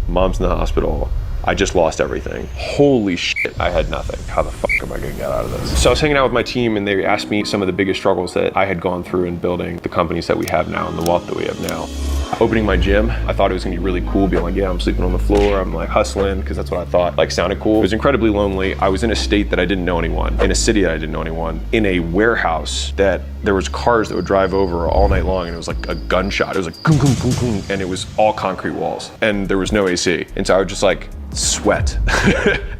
mom's in the hospital. I just lost everything. Holy shit, I had nothing. How the fuck am I gonna get out of this? So I was hanging out with my team and they asked me some of the biggest struggles that I had gone through in building the companies that we have now and the wealth that we have now. Opening my gym, I thought it was gonna be really cool, being like, yeah, I'm sleeping on the floor, I'm like hustling, because that's what I thought like sounded cool. It was incredibly lonely. I was in a state that I didn't know anyone, in a city that I didn't know anyone, in a warehouse that there was cars that would drive over all night long, and it was like a gunshot. It was like boom, boom, boom, boom, and it was all concrete walls, and there was no AC. And so I would just like sweat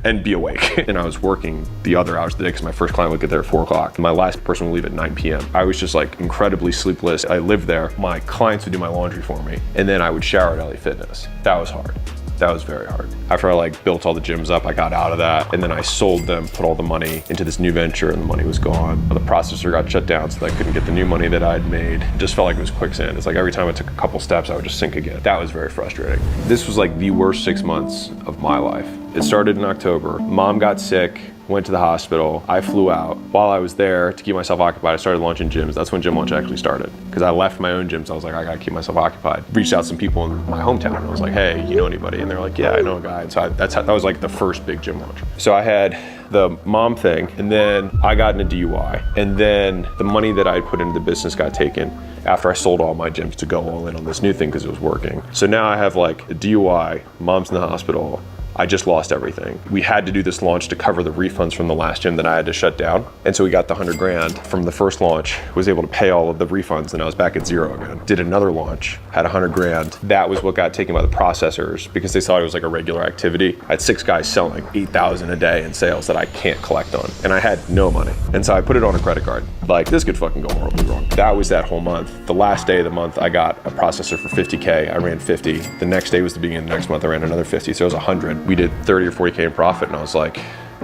and be awake. And I was working the other hours of the day because my first client would get there at 4 o'clock. My last person would leave at 9 p.m. I was just like incredibly sleepless. I lived there. My clients would do my laundry for me, and then I would shower at LA Fitness. That was hard. That was very hard. After I like built all the gyms up, I got out of that, and then I sold them, put all the money into this new venture, and the money was gone. The processor got shut down, so I couldn't get the new money that I'd made. It just felt like it was quicksand. It's like every time I took a couple steps, I would just sink again. That was very frustrating. This was like the worst 6 months of my life. It started in October. Mom got sick, went to the hospital. I flew out. While I was there to keep myself occupied, I started launching gyms. That's when Gym Launch actually started. Because I left my own gyms, I was like, I gotta keep myself occupied. Reached out to some people in my hometown, and I was like, hey, you know anybody? And they're like, yeah, I know a guy. And so that was like the first big gym launch. So I had the mom thing, and then I got in a DUI. And then the money that I had put into the business got taken after I sold all my gyms to go all in on this new thing because it was working. So now I have like a DUI, mom's in the hospital, I just lost everything. We had to do this launch to cover the refunds from the last gym that I had to shut down. And so we got the 100 grand from the first launch, was able to pay all of the refunds, and I was back at zero again. Did another launch, had 100 grand. That was what got taken by the processors because they thought it was like a regular activity. I had 6 guys selling 8,000 a day in sales that I can't collect on. And I had no money. And so I put it on a credit card. Like, this could fucking go horribly wrong. That was that whole month. The last day of the month, I got a processor for 50K. I ran 50. The next day was the beginning of the next month. I ran another 50. So it was 100. We did 30 or 40K in profit, and I was like,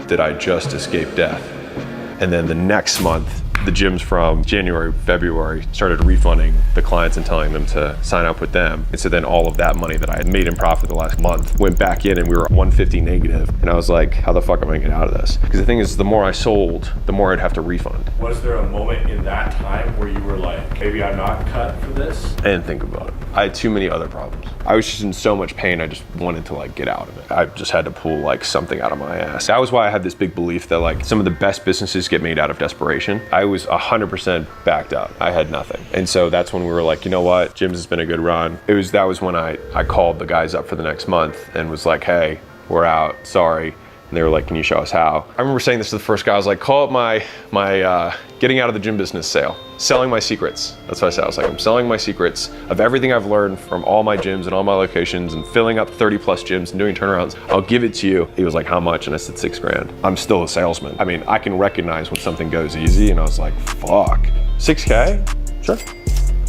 did I just escape death? And then the next month, the gyms from January, February started refunding the clients and telling them to sign up with them. And so then all of that money that I had made in profit the last month went back in, and we were 150 negative. And I was like, how the fuck am I gonna get out of this? Because the thing is, the more I sold, the more I'd have to refund. Was there a moment in that time where you were like, maybe I'm not cut for this? I didn't think about it. I had too many other problems. I was just in so much pain, I just wanted to like get out of it. I just had to pull like something out of my ass. That was why I had this big belief that like some of the best businesses get made out of desperation. I was 100% backed up. I had nothing. And so that's when we were like, you know what? Gyms has been a good run. That was when I called the guys up for the next month and was like, hey, we're out, sorry. And they were like, can you show us how? I remember saying this to the first guy. I was like, call it my getting out of the gym business sale. Selling my secrets. That's what I said. I was like, I'm selling my secrets of everything I've learned from all my gyms and all my locations and filling up 30 plus gyms and doing turnarounds. I'll give it to you. He was like, how much? And I said 6 grand. I'm still a salesman. I mean, I can recognize when something goes easy, and I was like, fuck. 6K? Sure,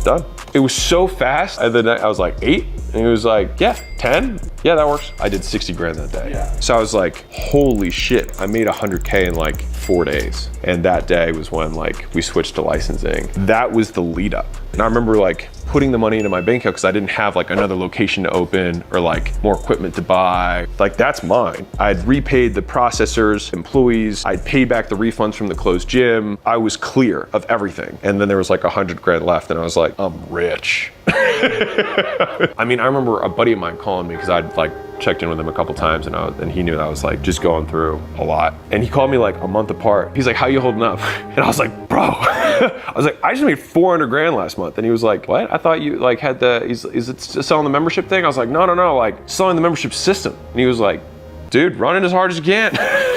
done. It was so fast. And then I was like, 8? And he was like, yeah, 10? Yeah, that works. I did 60 grand that day. Yeah. So I was like, holy shit, I made 100K in like 4 days. And that day was when like we switched to licensing. That was the lead up. And I remember like putting the money into my bank account because I didn't have like another location to open or like more equipment to buy. Like, that's mine. I'd repaid the processors, employees. I'd paid back the refunds from the closed gym. I was clear of everything. And then there was like 100 grand left, and I was like, I'm rich. I mean, I remember a buddy of mine calling me because I'd like checked in with him a couple times, and he knew that I was like just going through a lot. And he called me like a month apart. He's like, how you holding up? And I was like, bro, I was like, I just made 400 grand last month. And he was like, what? I thought you like had is it selling the membership thing? I was like, no, like selling the membership system. And he was like, dude, run it as hard as you can.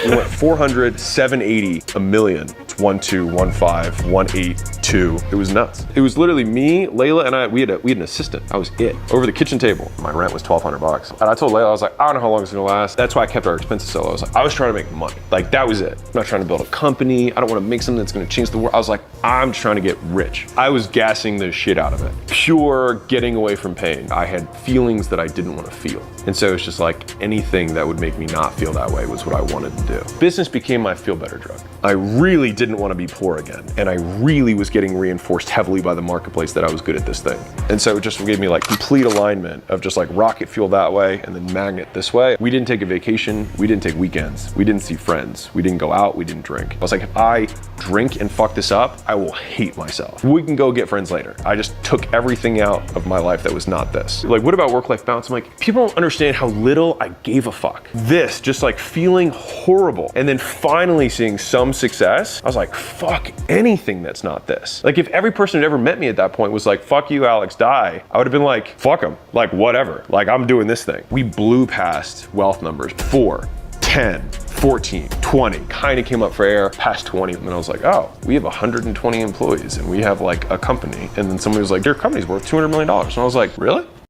We went 400, 780, a million. It's 1, 2, 1, 5, 1, 8, 2. It was nuts. It was literally me, Layla, and we had an assistant. I was it. Over the kitchen table. My rent was $1,200. And I told Layla, I was like, I don't know how long it's gonna last. That's why I kept our expenses so low. I was trying to make money. Like, that was it. I'm not trying to build a company. I don't want to make something that's gonna change the world. I was like, I'm just trying to get rich. I was gassing the shit out of it. Pure getting away from pain. I had feelings that I didn't want to feel. And so it's just like anything that would make me not feel that way was what I wanted to do. Business became my feel better drug. I really didn't didn't want to be poor again. And I really was getting reinforced heavily by the marketplace that I was good at this thing. And so it just gave me like complete alignment of just like rocket fuel that way and then magnet this way. We didn't take a vacation. We didn't take weekends. We didn't see friends. We didn't go out. We didn't drink. I was like, if I drink and fuck this up, I will hate myself. We can go get friends later. I just took everything out of my life that was not this. Like, what about work-life balance? I'm like, people don't understand how little I gave a fuck. This, just like feeling horrible and then finally seeing some success, I was like, fuck anything that's not this. Like, if every person who ever met me at that point was like, fuck you, Alex, die, I would have been like, fuck them, like whatever, like I'm doing this thing. We blew past wealth numbers, 4, 10, 14, 20, kind of came up for air, past 20. And then I was like, oh, we have 120 employees and we have like a company. And then somebody was like, your company's worth $200 million. And I was like, really?